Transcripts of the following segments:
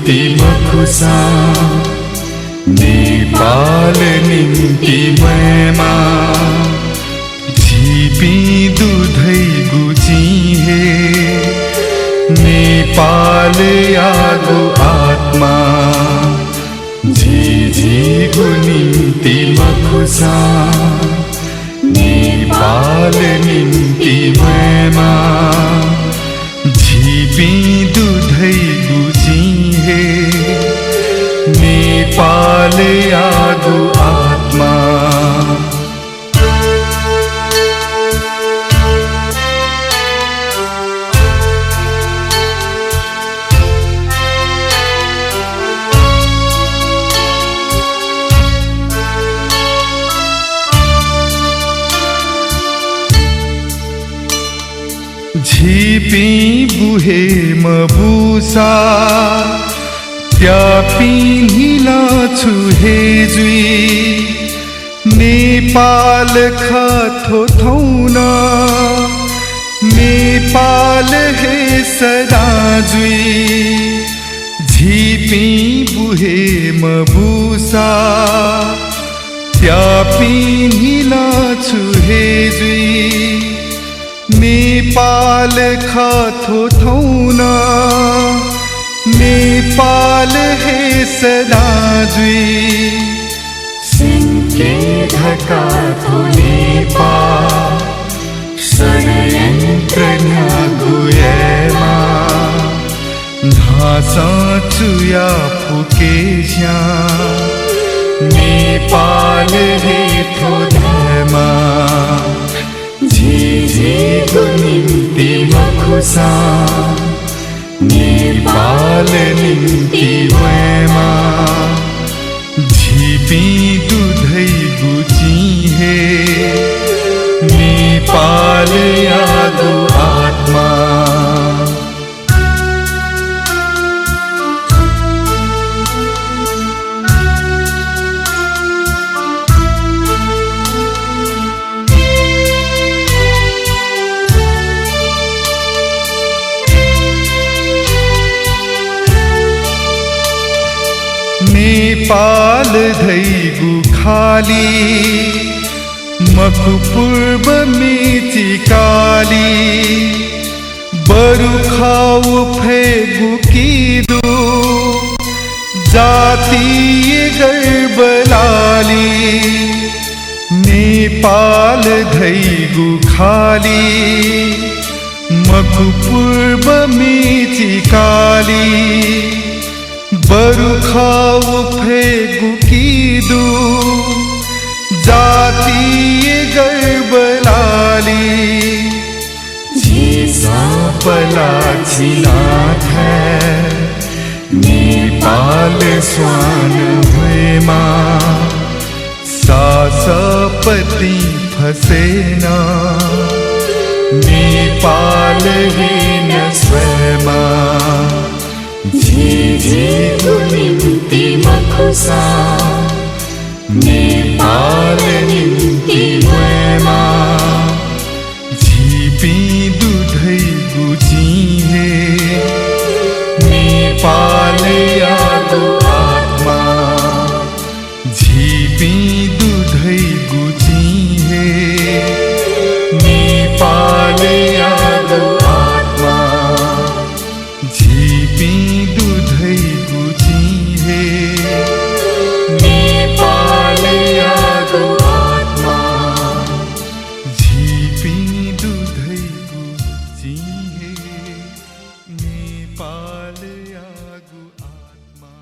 निम्ति मखुसा नेपाल निम्ति मयमा झिपी दुधै गुचिहे नेपाल यागो आत्मा झिझिगो निम्ति मखुसा नेपाल निम्ति मयमा झिपी दुधै गुचिहे नेपाल यागो आत्मा झिपी बुहे मबुसा त्यापी हिला छुहे जुई नेपाल खथो थौना नेपाल हे सदा जुई झिपी बुहे मबुसा त्यापी हिला छुहे जुई नेपाल खथो थौना नेपाल हे सदा जुई सिंके ढका थो नेपाल षड्यन्त्र न्यागुएमा धासा चुया फुके झ्या नेपाल हे थो धर्मा झिझिगो निम्ति मखुसा नेपाल निम्ति मयमा झिपी दुधै गुचिहे नेपाल यागो आत्मा नेपाल धैगु खाली मखु पूर्व मेची काली बरु खाऊ फेगु कीदु जातीय गर्बलाली नेपाल धैगु खाली मखु पूर्व मेची काली बरु खाऊ फेगु कीदु जातीय गर्बलाली झिसा पला छिनाथ नेपाल स्वान भयमा सासपति फसेना नेपाल हीन स्वयमा झिझिगो निम्ति मखुसा नेपाल निम्ति मयमा झिपी दुधै गुचिहे नेपाल यागो आत्मा झिपी दुधै गुचिहे नेपाल यागो आत्मा झिपी दुधै गुचिहे नेपाल यागो आत्मा झिपी दुधै गुचिहे नेपाल यागो आत्मा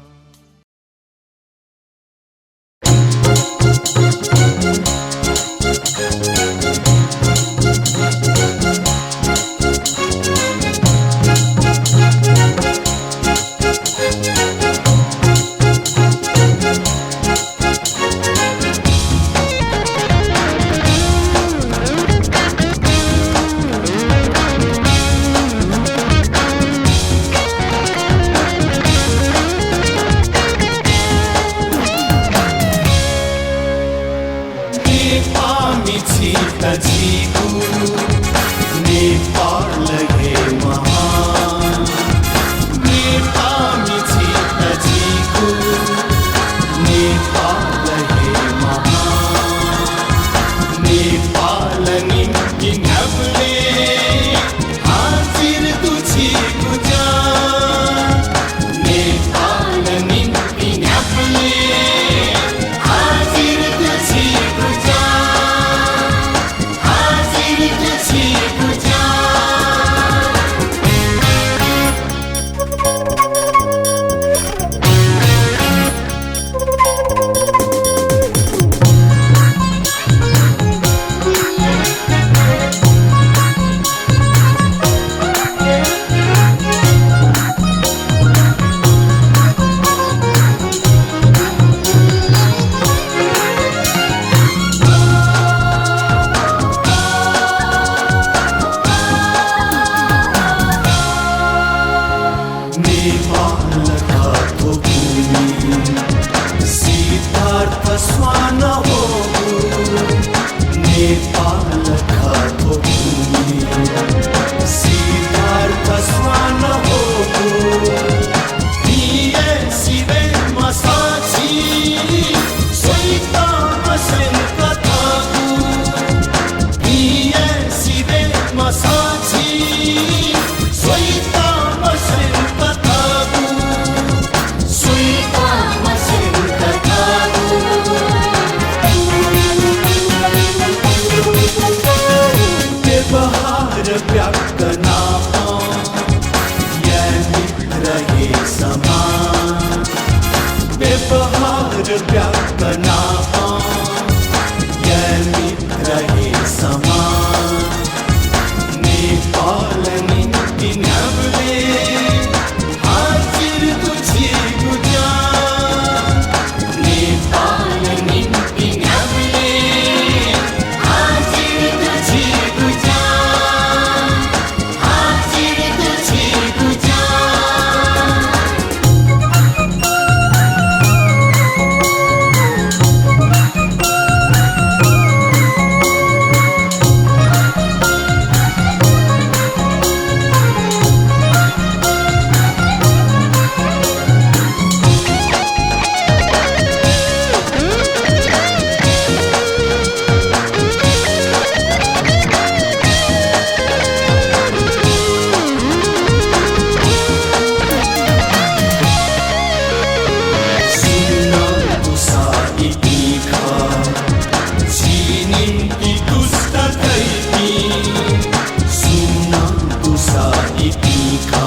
खा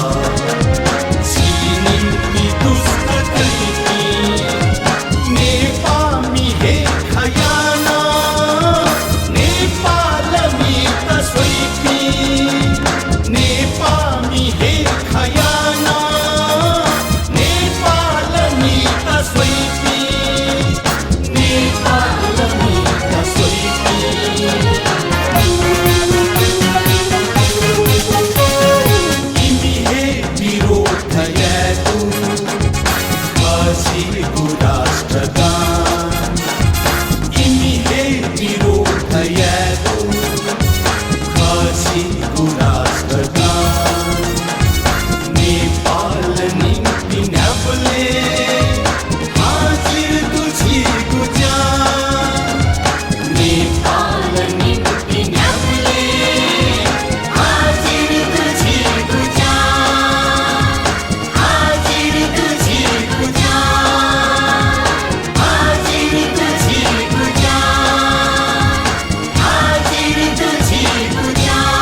सिनिम्ति दुष्ट कैकी नेपामी हे खयाना नेपालमी त सोइपी नेपामी हे खयाना नेपालमी त सोइपी नेपालमी त सोइपी तिमी हे विरोध यादु खसीको राष्ट्रगान तिमी हे विरोध यादु खसीको राष्ट्रगान नेपाल निम्ति न्याबले हाजिर तुझीको जान नेपाल निम्ति न्याबले हाजिर तुझीको जान हाजिर तुझीको जान हाजिर तुझीको जान हाजिर तुझीको जान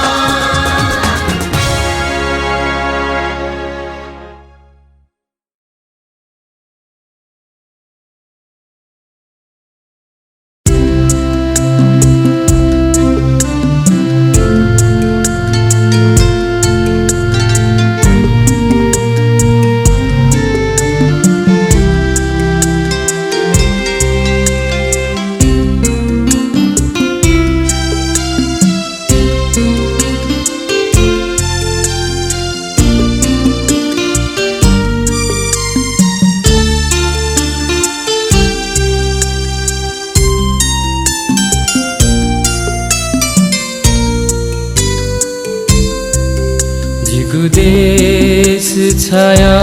देश छाया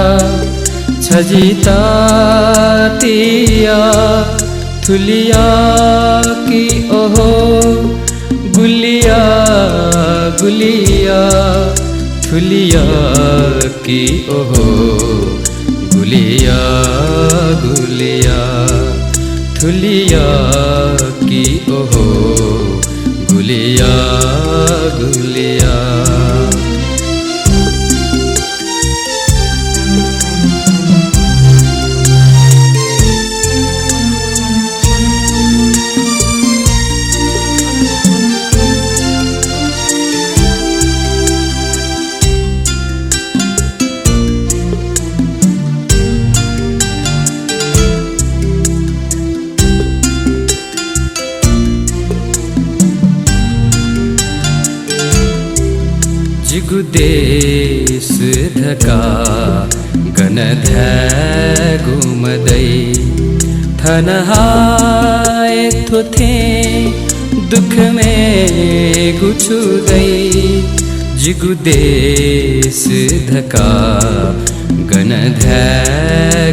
छजिता तिया थुलिया की ओहो गुलिया गुलिया थुलिया की ओहो गुलिया गुलिया थुलिया की ओहो गुलिया गुलिया देश धका गणध्या घुमदै थनहाय थोथे दुख में गुछुदै जिगु देश धका गणध्या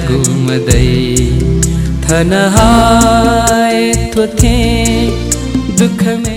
घुमदै थनहाय थोथे दुख में